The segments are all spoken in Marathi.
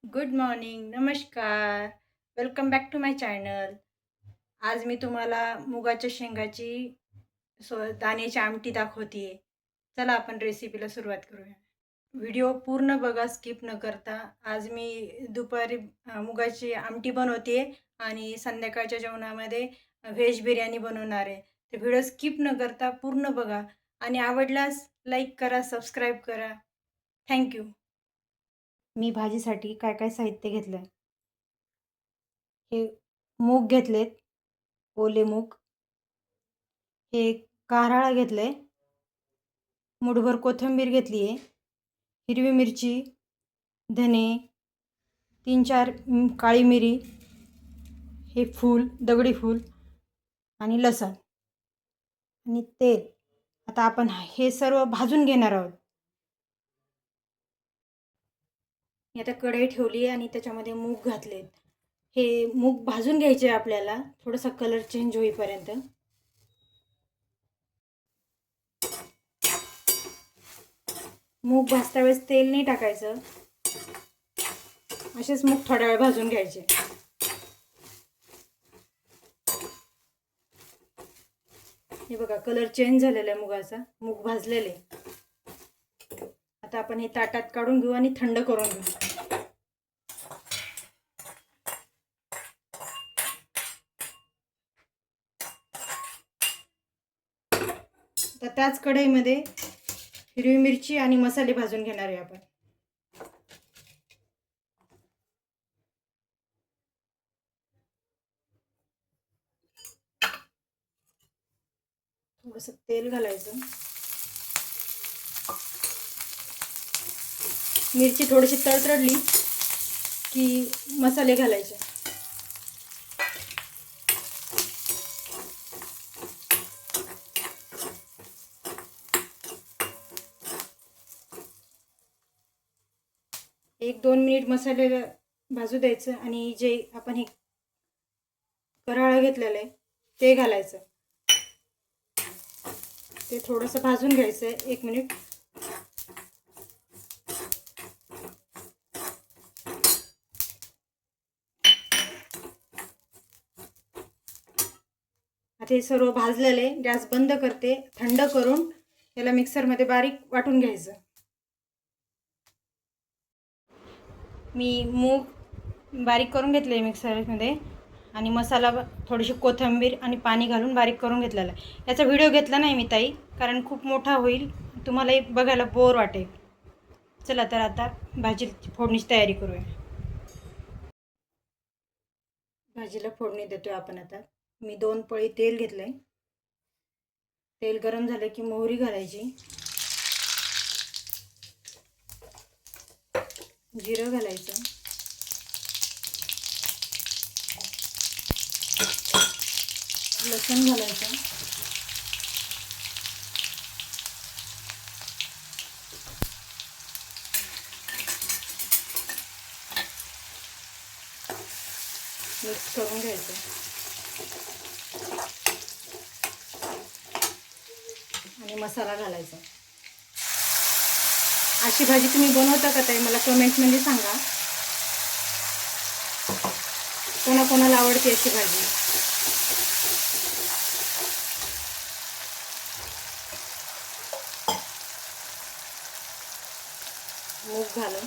गुड मॉर्निंग, नमस्कार. Welcome back to my channel. आज मी तुम्हाला मुगाच्या शेंगाची दाण्याची आमटी दाखवते. चला आपण रेसिपीला सुरुवात करूया. व्हिडिओ पूर्ण बघा, स्किप न करता. आज मी दुपारी मुगाची आमटी बनवते आणि संध्याकाळच्या जेवणामध्ये व्हेज बिर्याणी बनवणार आहे. तर व्हिडिओ स्किप न करता पूर्ण बघा आणि आवडल्यास लाईक करा, सबस्क्राईब करा. Thank you. मी भाजीसाठी काय काय साहित्य घेतलं. हे मूग घेतलेत, ओले मूग. हे कारळा घेतले, मूठभर कोथिंबीर घेतली आहे, हिरवी मिरची, धने, 3-4 काळी मिरी, हे फूल, दगडी फूल आणि लसण आणि तेल. आता आपण हे सर्व भाजून घेणार आहोत. मी आता कढई ठेवली आहे आणि त्याच्यामध्ये मूग घातलेत. हे मूग भाजून घ्यायचे आपल्याला, थोडासा कलर चेंज होईपर्यंत. मूग भाजता वेळेस तेल नाही टाकायचं, असेच मूग थोडा वेळ भाजून घ्यायचे. हे बघा, कलर चेंज झालेला आहे मुगाचा, मूग भाजलेले. आता आपण हे ताटात काढून घेऊ आणि थंड करून घेऊ. तर त्याच कढईमध्ये हिरवी मिरची आणि मसाले भाजून घेणार आहे आपण. थोडंसं तेल घालायचं. मिरची थोडीशी तडतडली की मसाले घालायचे. एक 2 मिनिट मसाले भाजू द्यायचं आणि जे आपण हे कारळा घेतलेलं आहे ते घालायचं. ते थोडंसं भाजून घ्यायचं 1 मिनिट. आता हे सर्व भाजलेले, गॅस बंद करते. थंड करून याला मिक्सरमध्ये बारीक वाटून घ्यायचं. मी मूग बारीक करून घेतले मिक्सरमध्ये आणि मसाला थोडीशी कोथिंबीर आणि पाणी घालून बारीक करून घेतलेला आहे. याचा व्हिडिओ घेतला नाही मी ताई, कारण खूप मोठा होईल, तुम्हालाही बघायला बोर वाटेल. चला तर आता भाजीची फोडणीची तयारी करूया. भाजीला फोडणी देतोय आपण आता. मी 2 पळी तेल घेतलंय. तेल गरम झालं की मोहरी घालायची, जिरं घालायचं, लसूण घालायचं, मिक्स करून घ्यायचं आणि मसाला घालायचा. अशी भाजी तुम्ही बनवता का ताई? मला कमेंटमध्ये सांगा. कोणाकोणाला आवडते अशी भाजी. मूग घालून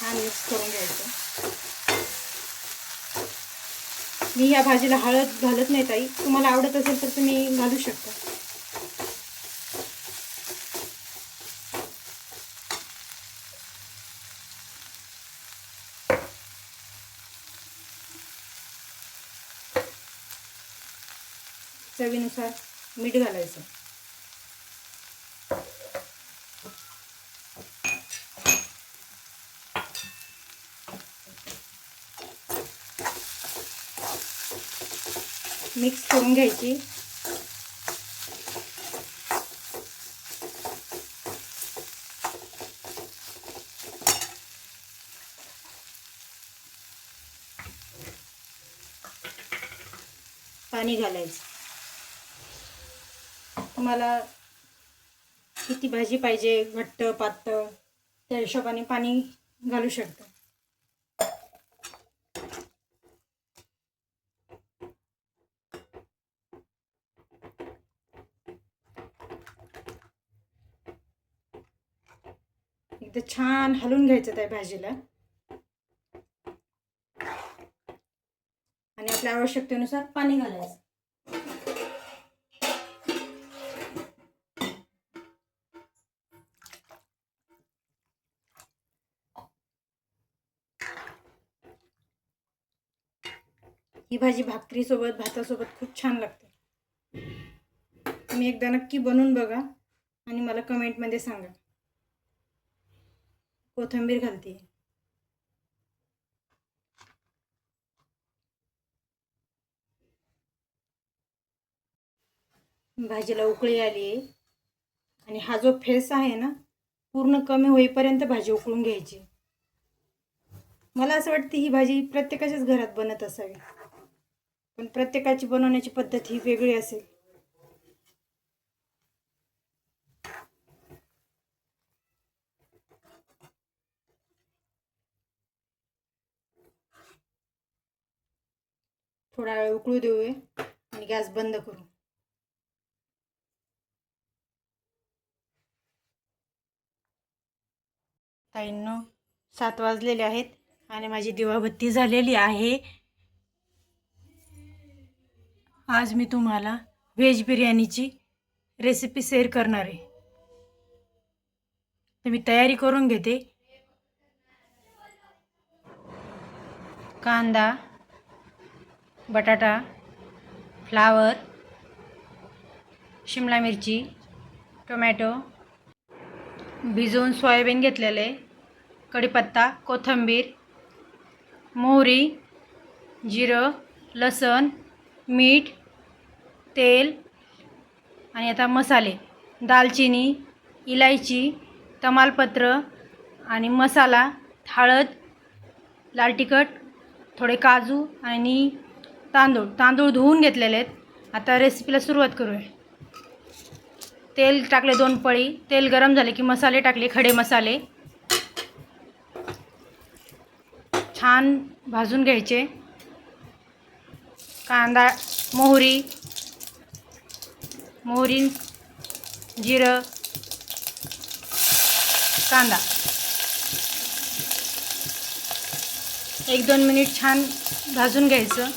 छान मिक्स करून घ्यायचं. मी या भाजीला हळद घालत नाही ताई, तुम्हाला आवडत असेल तर तुम्ही घालू शकता. चवीनुसार मीठ घालायचं. मिक्स करून घ्यायची. पाणी घालायचं. तुम्हाला किती भाजी पाहिजे, घट्ट पातळ, त्या हिशोबाने पाणी घालू शकतो. एकदा छान हलवून घ्यायचं त्या भाजीला आणि आपल्या आवश्यकतेनुसार पाणी घालायचं. ही भाजी भाकरीसोबत, भातासोबत खूप छान लागते. तुम्ही एकदा नक्की बनवून बघा आणि मला कमेंटमध्ये सांगा. कोथिंबीर घालते. भाजीला उकळी आली आहे आणि हा जो फेस आहे ना, पूर्ण कमी होईपर्यंत भाजी उकळून घ्यायची. मला असं वाटतं ही भाजी प्रत्येकाच्याच घरात बनत असावी, पण प्रत्येकाची बनवण्याची पद्धत ही वेगळी असेल. थोडा वेळ उकळू देऊया आणि गॅस बंद करू. ताईंनो, 7 वाजलेले आहेत आणि माझी दिवाबत्ती झालेली आहे. आज मी तुम्हाला व्हेज बिर्याणीची रेसिपी शेअर करणार आहे. तर मी तयारी करून घेते. कांदा, बटाटा, फ्लावर, शिमला मिरची, टोमॅटो, भिजवून सोयाबीन घेतलेले, कढीपत्ता, कोथिंबीर, मोहरी, जिरं, लसण, मीठ, तेल आणि आता मसाले, दालचिनी, इलायची, तमालपत्र आणि मसाला, हळद, लाल तिखट, थोडे काजू आणि तांदूळ धुवून घेतलेले आहेत. आता रेसिपीला सुरुवात करूया. तेल टाकले 2 पळी. तेल गरम झाले की मसाले टाकले, खडे मसाले छान भाजून घ्यायचे. कांदा, मोहरी, जिरं, कांदा 1-2 मिनिट छान भाजून घ्यायचं.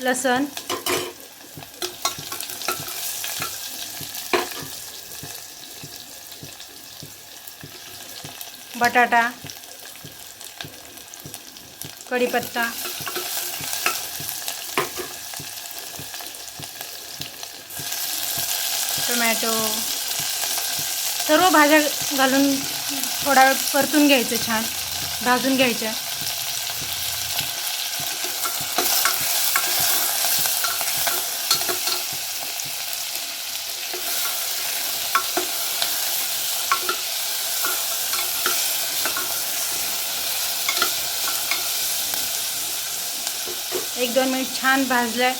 लसण, बटाटा, कढीपत्ता, टोमॅटो सर्व भाज्या घालून थोडा वेळ परतून घ्यायचं, छान भाजून घ्यायच्या. एक 2 मिनिट छान भाजल्या.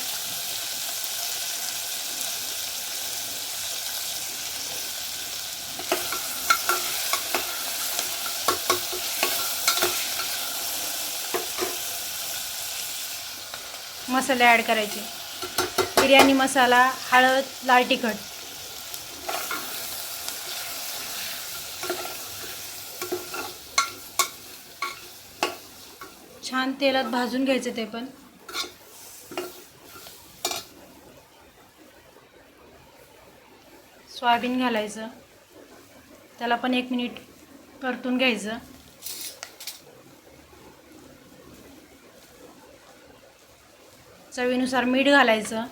मसाले ॲड करायचे. बिर्याणी मसाला, हळद, लाल तिखट. छान तेलात भाजून घ्यायचं ते पण. सोयाबीन घालायचं, त्याला पण 1 मिनिट परतून घ्यायचं. चवीनुसार मीठ घालायचं.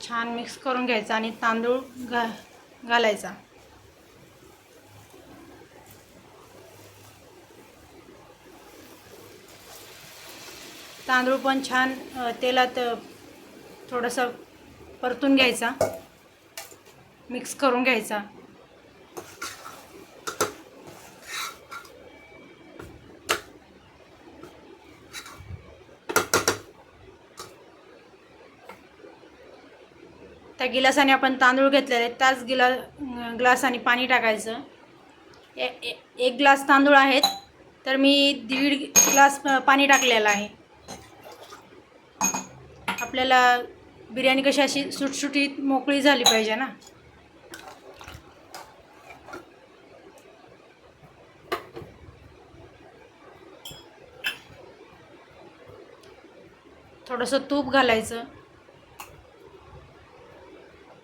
छान मिक्स करून घ्यायचा आणि तांदूळ घालायचा. तांदूळ पण छान तेलात थोडंसं परतून घ्यायचा, मिक्स करून घ्यायचा. त्या गिलासाने आपण तांदूळ घेतलेले त्याच ग्लासाने पाणी टाकायचं. एक ग्लास तांदूळ आहेत तर मी 1.5 ग्लास पाणी टाकलेलं आहे. आपल्याला बिर्याणी कशी अशी सुटसुटीत मोकळी झाली पाहिजे ना. थोडंसं तूप घालायचं,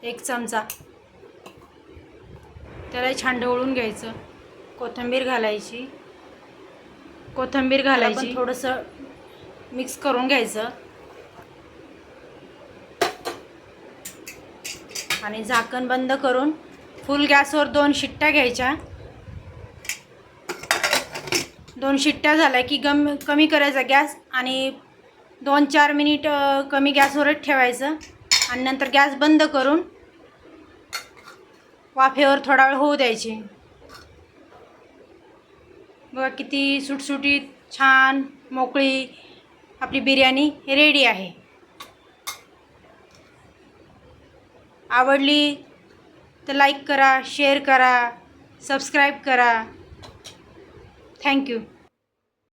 1 चमचा. त्याला छान ढवळून घ्यायचं. कोथिंबीर घालायची. थोडंसं मिक्स करून घ्यायचं आणि झाकण बंद करून फुल गॅसवर 2 शिट्ट्या घ्यायच्या. 2 शिट्ट्या झाल्या की कमी करायचा गॅस आणि 2-4 मिनिट कमी गॅसवरच ठेवायचं आणि नंतर गॅस बंद करून वाफेवर थोडा वेळ होऊ द्यायची. बघा किती सुटसुटीत छान मोकळी आपली बिर्याणी रेडी आहे. आवडली तर लाईक करा, शेअर करा, सबस्क्राईब करा. थँक्यू.